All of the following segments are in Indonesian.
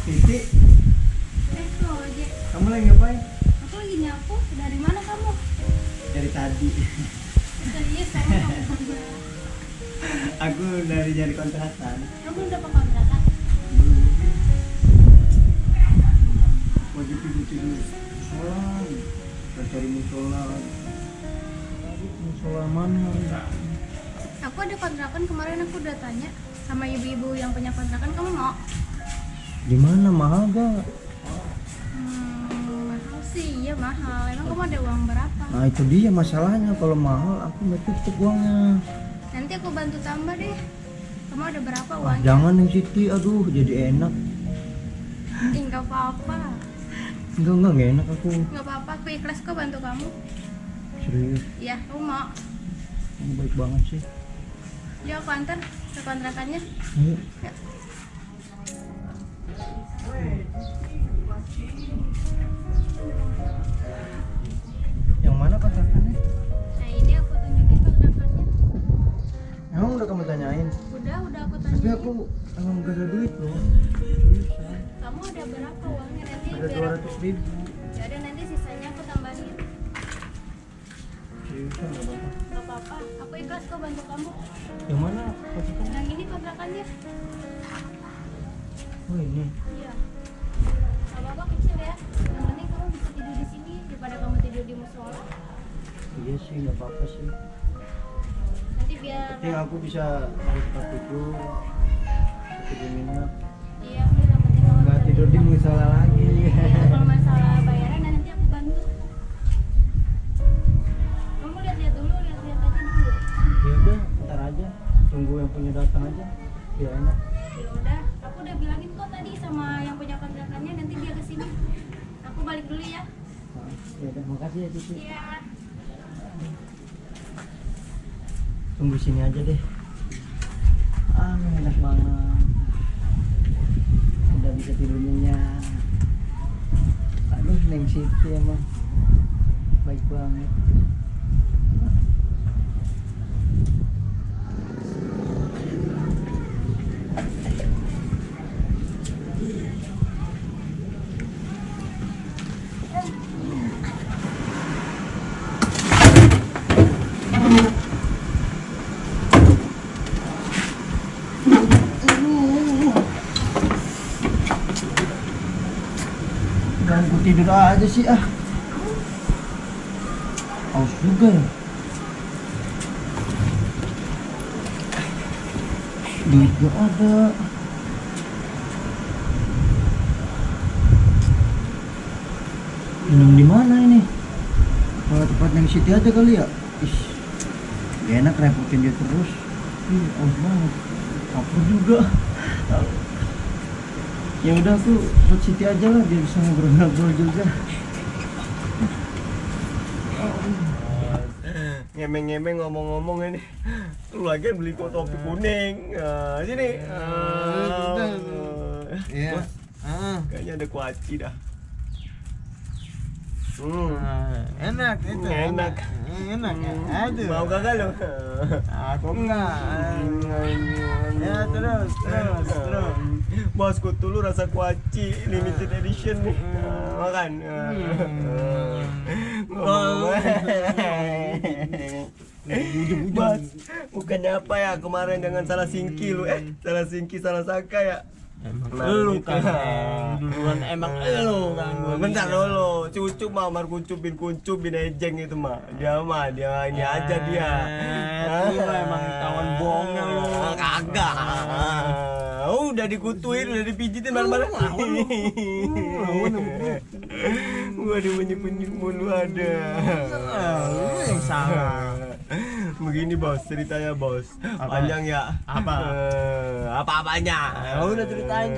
Titi, Ojek. kamu lagi ngapain? Aku lagi nyapu. Dari mana kamu? Dari tadi. Serius kamu? Aku dari nyari kontrakan. Kamu udah dapat kontrakan? Wajib tidur musola. Kita cari musola. Musola mana? Aku ada kontrakan, kemarin aku udah tanya sama ibu-ibu yang punya kontrakan, kamu mau? Di mana, mahal gak? Mahal sih, iya mahal. Emang kamu ada uang berapa? Nah itu dia masalahnya, kalau mahal aku nggak cukup uangnya. Nanti aku bantu tambah deh. Kamu ada berapa Ah, uangnya? jangan yang Siti, aduh jadi enak. Enggak apa-apa. Enggak enak aku. Enggak apa-apa, aku ikhlas kok bantu kamu. Serius, Iya, kamu mau? kamu baik banget sih. Yuk aku antar ke kontrakannya. Ayo. Ya. Yang mana kontrakannya? Nah ini aku tunjukin kontrakannya. Emang udah kamu tanyain? Udah aku Tapi tanyain. aku emang gak ada duit loh. Seriusan. Kamu ada berapa uangnya nanti? Ada Biar 200.000. ya udah nanti sisanya aku tambahin. Seriusan gak apa-apa. Gak apa-apa, aku ikhlas kok bantu kamu. Yang mana kontrakannya? Yang ini kontrakannya. Oh ini. Iya. Gak apa-apa kecil ya. Yang penting kamu bisa tidur di sini daripada kamu tidur di musola. Iya sih, gak apa-apa sih. Nanti biar Penting aku bisa ada tempat tidur. Tidur nginep. iya, udah yang penting kamu Gak bisa tidur di musola lagi. Kalau masalah bayaran nanti aku bantu. Kamu lihat-lihat dulu, lihat-lihat aja dulu. Ya udah, ntar aja. Tunggu yang punya datang aja. Biar enak. Ya udah, aku udah bilangin kok tadi sama yang punya kontrakannya nanti dia kesini. Aku balik dulu ya. Nah, ya udah, makasih ya Cici. Iya. Tunggu sini aja deh. Ah, enak banget. Udah bisa tidur nyenyak. Aduh, Neng Siti emang baik banget. Ganggu tidur aja sih ah. Aus juga ya. Duit gak ada. Minum di mana ini? Kalau tempat yang Siti aja kali ya. Ih, gak enak repotin dia terus. Ih, aus banget. Lapar juga. Ya udah aku buat Siti aja lah biar bisa ngobrol-ngobrol juga. Ngemeng-ngemeng ngomong-ngomong ini lu lagi beli kok topi kuning. Sini. Iya. Kayaknya ada kuaci dah. Enak itu Enak. enak ya aduh Mau kagak lu? aku enggak ya terus Bos kutu lu rasa kuaci limited edition nih. Makan. Bos, bukannya apa ya kemarin dengan salah singki lu salah singki salah sangka ya. emang Nah, lu gitu. kan duluan emang lu kan gua Bentar mikir. dulu, cucu mah mar kuncupin ejeng itu mah. Dia ini aja dia. Lu emang kawan bohongnya lu. Kagak. Udah dikutuin, udah dipijitin malam-malam. Gua dipunyi-punyi mulu ada. Lu yang salah. Begini bos, ceritanya bos. Apa? Panjang ya. Apa? Apa-apanya? Ya udah ceritain.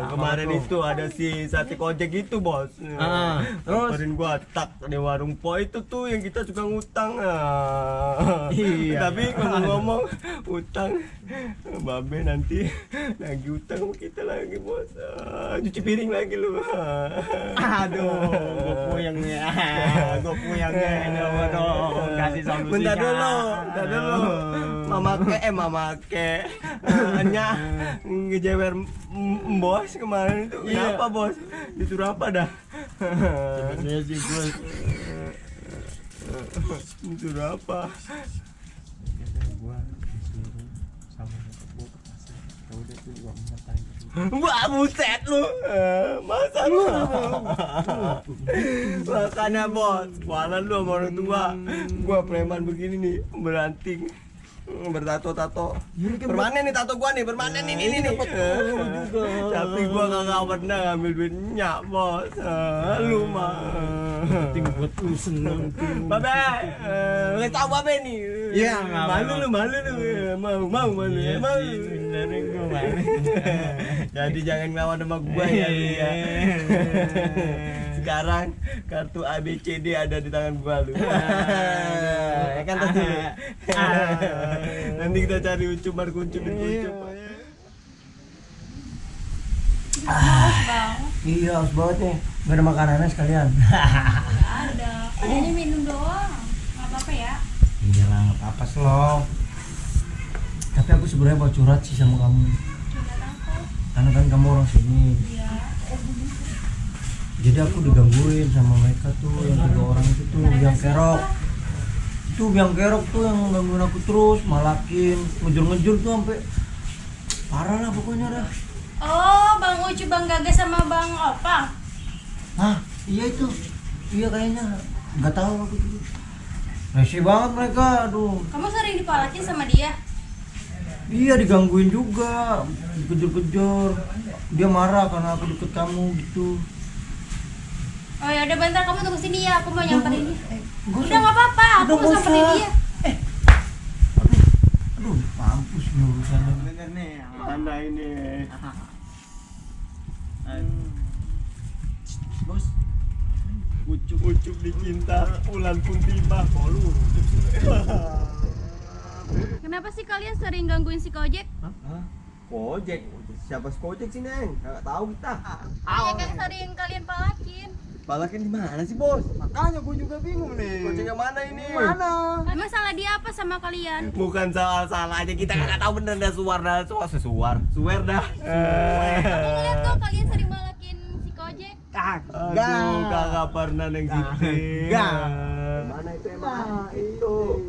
Kemarin itu ada si sate kojek itu bos. Terus? Kemarin gua tak di warung po itu tuh yang kita suka ngutang. Iya. Tapi ngomong-ngomong utang, babe nanti lagi utang sama kita lagi bos. Cuci piring lagi lu. Aduh, gua puyeng nih. Gua puyeng nih. Coba dong kasih solusinya. Bentar dulu. mamake hanya ngejewer bos kemarin itu. Iya. Kenapa bos? Disuruh apa dah? Sebenarnya sih bos. Disuruh apa? Gua disuruh sama nyokap gua ke pasar. Ya udah tuh gua tanya. Wah buset lu. Masa lu? Makanya bos, walan lu sama orang tua. Gua preman begini nih, beranting. Bertato-tato. Permanen nih tato gua nih, permanen ini nih. Tapi gua kagak pernah ngambil duit nyak, bos. Lu mah. Penting buat lu seneng tuh. Babe, nggak tahu babe nih. Iya, nggak malu lu. Mau malu ya, mau. Sebenarnya gua malu. Jadi jangan ngelawan sama gua ya lu ya. Sekarang kartu ABCD ada di tangan gua lu. Ya kan tadi. Nanti kita cari ucup markucup ucup. Bang, Iya, haus banget nih. Gak ada makanannya sekalian. nggak ada. Ini minum doang. Nggak apa-apa ya. Iya lah, nggak apa-apa slow. Tapi aku sebenarnya mau curhat sih sama kamu. Curhat apa? Karena kan kamu orang sini. Iya. Jadi aku digangguin sama mereka tuh, yang 3 orang itu tuh, biang kerok. Itu biang kerok tuh yang gangguin aku terus, malakin, ngejur-ngejur tuh sampai parah lah pokoknya dah. Oh, Bang Ucu, Bang Gagas sama Bang Opang. Hah, iya itu. Iya kayaknya. Nggak tahu aku tuh. Rese banget mereka, aduh. Kamu sering dipalakin sama dia? Iya digangguin juga, dikejar-kejar. Dia marah karena aku deket kamu gitu. Oh ya udah bentar, kamu tunggu sini ya, aku mau nyamperin dia. Gua Udah nggak apa-apa, aku Udah, mau nggak samperin usah. dia. Aduh, mampus nih urusannya. Bener nih. Mana ini? Bos. Ucup dicinta, ulan pun tiba. Oh lu. Kenapa sih kalian sering gangguin si Kojek? Kojek. Siapa si Kojek sih, Neng? Enggak tahu kita. Dia kan sering kalian palakin. Palakin di mana sih, Bos? Makanya gua juga bingung nih. Kojek yang mana ini? Emang salah dia apa sama kalian? Bukan salah aja, kita kagak tahu bener dah suar Suwer dah. Aku ngeliat kok kalian sering palakin si Kojek. Aduh, kagak pernah Neng Siti. Enggak. Mana itu emang? Itu.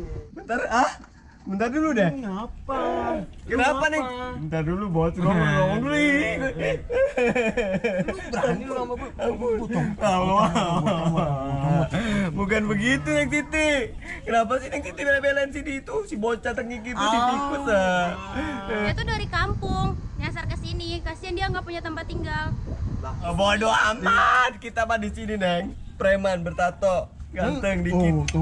Bentar dulu deh. Ngapa? Kenapa nih? Bentar dulu, Bos. Gua mau ngomong dulu nih. Berani lu sama gua. Bukan begitu Neng Titi. Kenapa sih Neng Titi bela-belain si itu? Si bocah tengik itu si tikus Dia tuh dari kampung, nyasar ke sini. Kasihan dia nggak punya tempat tinggal. Bodoh amat. Kita mah di sini, Neng. Preman bertato. Ganteng dikit.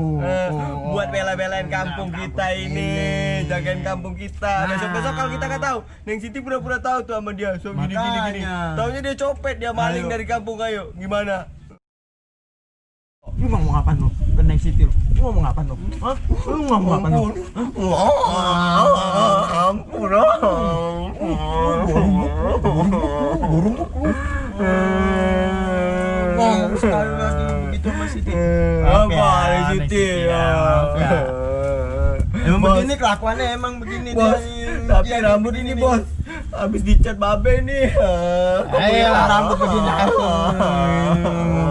Buat bela-belain kampung kita ini, jagain kampung kita. Besok-besok kalau kita nggak tahu, Neng Siti pura-pura tahu tuh sama dia. So gini. Makanya. Taunya dia copet, dia maling Ayo. dari kampung. Ayo, gimana? Lu mau ngomong apaan lu? Keneng City lu. Lu ngomong apaan lu? Hah? Lu ngomong apaan lu? Ngomong sekali lagi begitu sama Siti. Apa Siti? Emang begini kelakuannya, emang begini Bos, dia. tapi Dia rambut ini bos, habis dicat babe nih. Ayo rambut begini.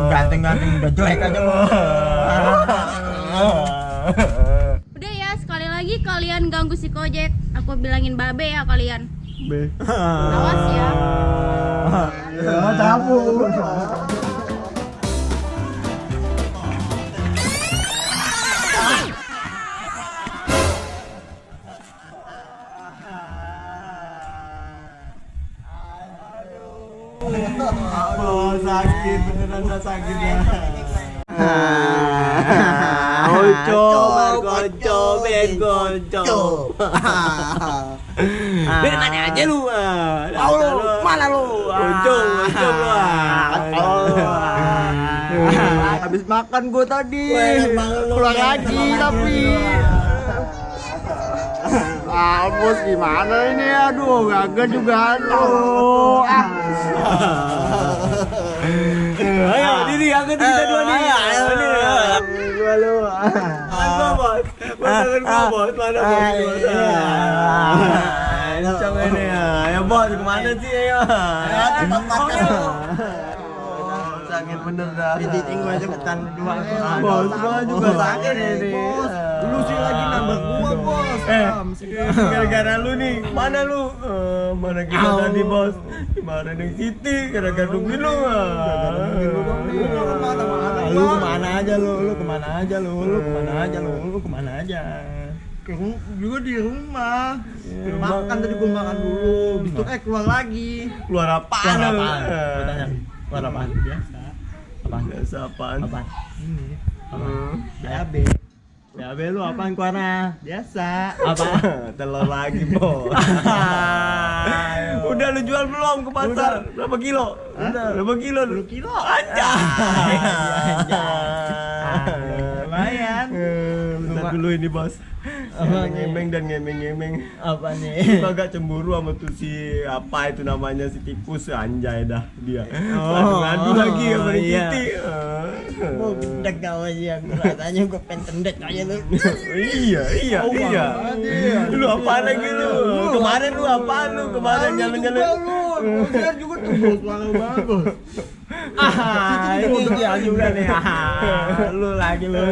Ganteng-ganteng udah jelek aja lu. Udah ya, sekali lagi kalian ganggu si Kojek, aku bilangin babe ya kalian. Be. Awas ya. Ya, cabut. Oh, sakit beneran sakit ya. Gonco. Dari mana aja lu? Mana lu? Gonco lu. Habis makan gua tadi. Pulang lagi tapi. Bos gimana ini? Aduh, gagal juga. Aduh. Ayo, diri angkat kita dua nih. Gua lu. Apa bos? tangan gua bos, mana bos? Cang ini ya, ya bos kemana sih ya? Sakit bener dah. Pijitin gua cepetan dua. Bos, gua juga sakit ini. Lu sih lagi nambah gua, Bos. Gara-gara lu nih, mana lu? Mana kita tadi bos? Kemarin yang Siti, gara-gara nungguin lu. Lu kemana aja lu? Lu kemana aja lu? Lu kemana aja lu? Lu kemana aja? Juga di rumah. Makan tadi gua makan dulu. Gitu keluar lagi. Keluar apaan? Keluar lu? apaan? Gua tanya. Keluar apaan? Biasa. Apaan? Biasa apaan? Apaan? Ini. BAB. BAB lu apaan keluarnya? Biasa. Apa? Telur lagi bos. Udah lu jual belum ke pasar? Berapa kilo? Udah. Berapa kilo lu? 10 kilo. Aja. Lumayan. Bentar dulu ini bos. Ngemeng dan ngemeng-ngemeng. Apa nih? Gua agak cemburu sama tuh si apa itu namanya si tikus anjay dah dia. Oh, Ngadu lagi sama iya. Siti. Gua gendek kau aja, rasanya gua pengen tendek aja lu. Iya. Lu apa lagi lu? Kemarin lu apaan lu? Kemarin jalan-jalan. Saya juga tuh bos, bagus. Ini dia juga nih. Lu lagi lu.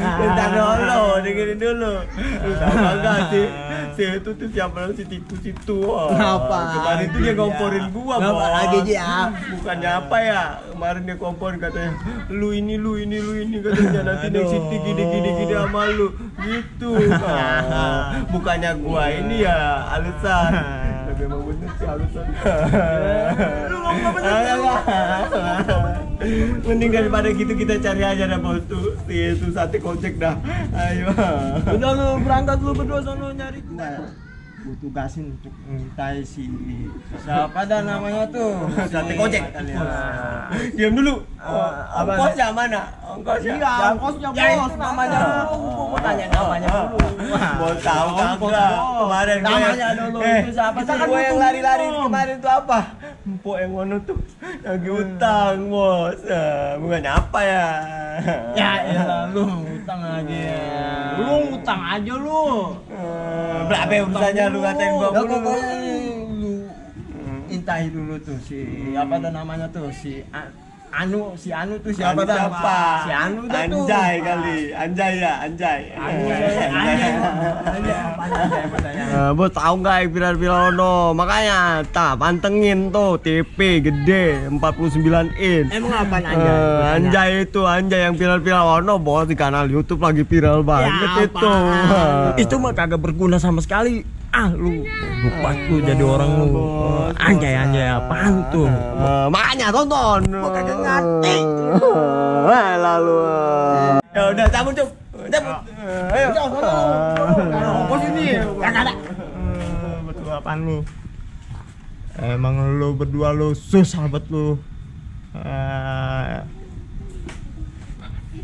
Bentar dulu, dengerin dulu. Lu tahu kagak sih? Si itu tuh siapa namanya si tikus itu? Ngapa? Kemarin tuh dia ngomporin gua, Ngapa Bos. lagi dia? Bukannya apa ya? Kemarin dia komporin katanya, lu ini katanya nanti Aduh. Nek Siti gini sama lu. Gitu. Bukannya gua ini ya alasan. Tapi emang bener sih alasan. Lu ngomong apa bener? Mending daripada gitu kita cari aja dah bos tuh. Itu sate kocek dah. Ayo. Udah lu berangkat lu berdua sono nyari gua. Gua tugasin untuk mintai si siapa dah namanya tuh? Sate kocek. Nah. Diam dulu. Apa? Ongkosnya mana? Ongkosnya. Iya, ongkosnya Ya, bos, itu namanya dulu. Gua mau tanya namanya dulu. Mau tahu Ongkos, kagak? bos. Kemarin gue Namanya dulu, itu siapa sih? Gue yang lari-lari kemarin tuh apa? Empok yang ngono tuh lagi utang bos. Bukannya apa ya? Ya elah lu utang lagi ya. Lu utang aja lu. Berapa urusannya lu ngatain gua Ya mulu? pokoknya lu intai dulu tuh si apa dah namanya tuh si Anu tuh siapa dah? Si Anu dah tuh. Anjay kali, Anjay ya, Anjay. Bos tahu nggak viral ono? Makanya tak pantengin tuh TV gede 49 inch. Emang apa Anjay? Anjay itu Anjay yang viral ono bos di kanal YouTube lagi viral banget itu. Itu mah kagak berguna sama sekali. Lu lupa tuh jadi orang lu. Anjay apaan tuh? Makanya tonton. Kagak ngerti. Lalu. Ya udah cabut Cabut. Ayo. Ongkos ini kagak ada. Betul apaan nih? Emang lu berdua lu susah banget lu.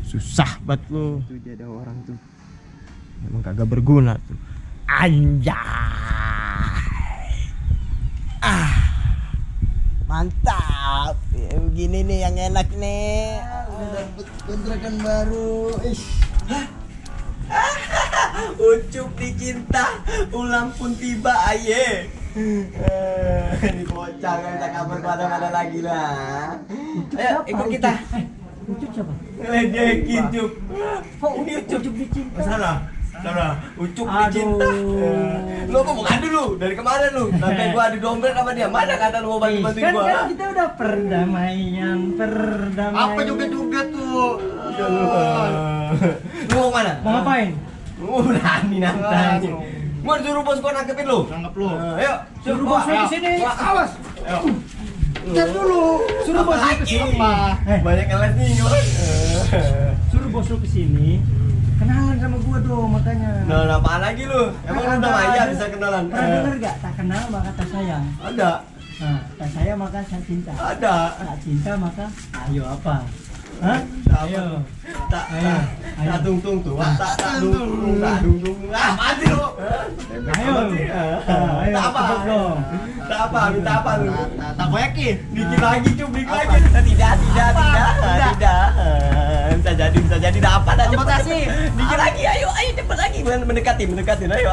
Susah banget lu. Tuh dia ada orang tuh. Emang kagak berguna tuh. Anjay. Mantap. Ya, begini nih yang enak nih. Udah dapet kontrakan baru. Ucup dicinta, ulang pun tiba aye. Ini bocah kan tak kabar kemana-mana lagi lah. Ayo ikut kita. Ucup siapa? Ngeledekin Cup. Kok Ini Ucup dicinta? Salah. Ucup dicinta. Lu ngomong dulu dari kemarin lu. Sampai gua adu dompet sama dia. Mana kata lu mau bantu-bantuin Kan gua? kita udah perdamaian. Apa juga tuh? Lu mau mana? Mau ngapain? Lu berani nantang. Gua suruh bos gua nangkepin lu. Nangkep lu. Ayo, Suruh bos lu kesini. Awas. Ayo. Lihat dulu. Suruh bos lu kesini. Banyak kelas nih orang. Suruh bos lu kesini. Kenalan sama gua dong makanya. Nah, apaan lagi lu? Emang lu udah maya bisa kenalan? Pernah denger gak? Tak kenal maka tak sayang. Ada. Nah, tak sayang maka tak cinta. Ada. Tak cinta maka ayo apa? Hah? Ayo. Tak Ayo. tak tung tung tuh. Tak dung dung. Apaan sih lu? Ayo. Ayo. Tak apa? cepet dong. Tak apa? Minta apa lu? Tak yakin. Dikit lagi Cup, dikit lagi. Tidak. bisa jadi dapat aja. Terima kasih. Dikit lagi, ayo cepet lagi, mendekatin, ayo.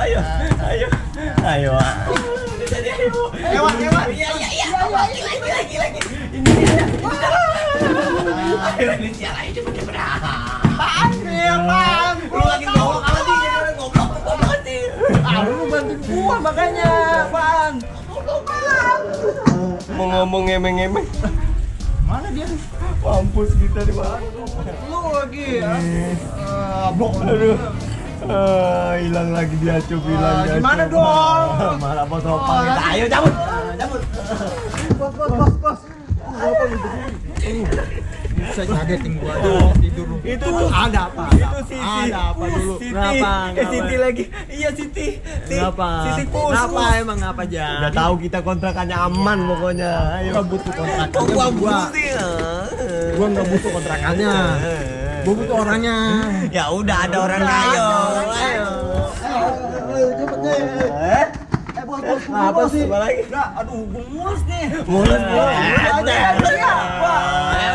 Udah jadi, ayo. Lewat. Iya. Lagi. Ini dia. Ayo Lucia, ayo cepet. Apaan nih, apaan? Lu lagi ngomong apa sih? Jangan goblok sih. Lu bantuin gua makanya, apaan? Mau ngomong ngemeng-ngemeng. Mana dia? Mampus kita di mana? Lu lagi ya? Blok. Aduh. Hilang lagi dia, hilang dia. Gimana dong? Malah bos opang kita. Ayo cabut. Bos. Apa lu begini? Saya ngagetin gua aja tidur lu. Itu tuh ada apa? Itu Siti. Ada apa dulu? Siti. Kenapa? Siti lagi. Iya Siti. Kenapa? Siti kus. Kenapa emang apa aja? Udah tahu kita kontrakannya aman pokoknya. Ayo. Gua butuh kontrakannya. Kok gua Gua sih? Gua nggak butuh kontrakannya. Gua butuh orangnya. Ya udah ada orangnya, ayo. Cepet deh. Bos. Apa sih? Apa lagi? Aduh, gua mulus nih. Mulus gua.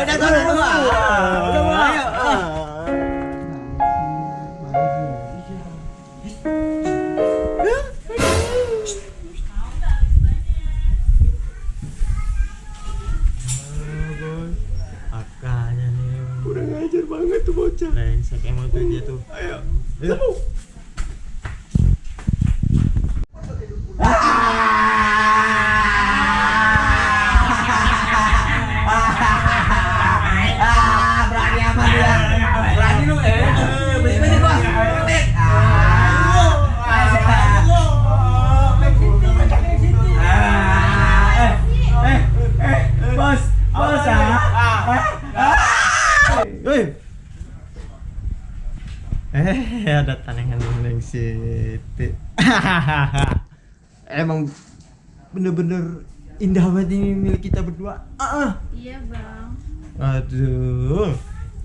Udah sana dulu. Ayo. Makanya nih. Udah ngajar banget tuh bocah. Brengsek emang tuh dia tuh. Ayo. Berani apa dia? Berani lu bersih bos. Bos Ada tanengan Neng Siti. Emang bener-bener indah banget ini milik kita berdua. Iya bang. Aduh,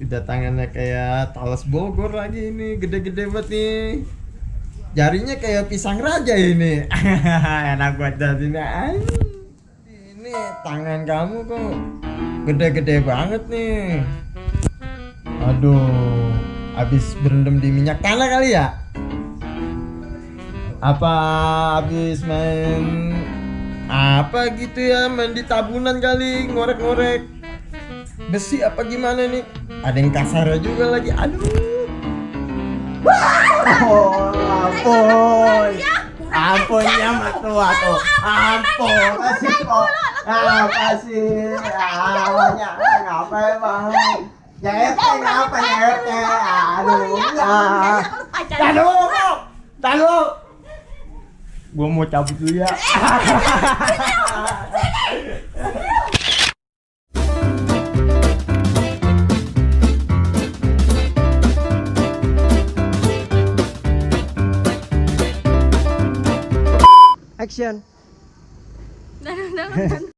udah tangannya kayak talas Bogor lagi ini, gede-gede banget nih. Jarinya kayak pisang raja ini. Enak banget jadinya. Ini tangan kamu kok gede-gede banget nih. Aduh, habis berendam di minyak tanah kali ya? Apa habis main apa gitu ya, main di tabunan kali, ngorek-ngorek besi apa gimana nih? Ada yang kasar juga lagi. Aduh. Ampunnya mah tua tuh. Ampun, kasih kok. Kasih. Awalnya ngapa emang? Nyete ngapa nyete? Aduh. Tahu. Gua mau cabut dulu ya. Action. Jangan.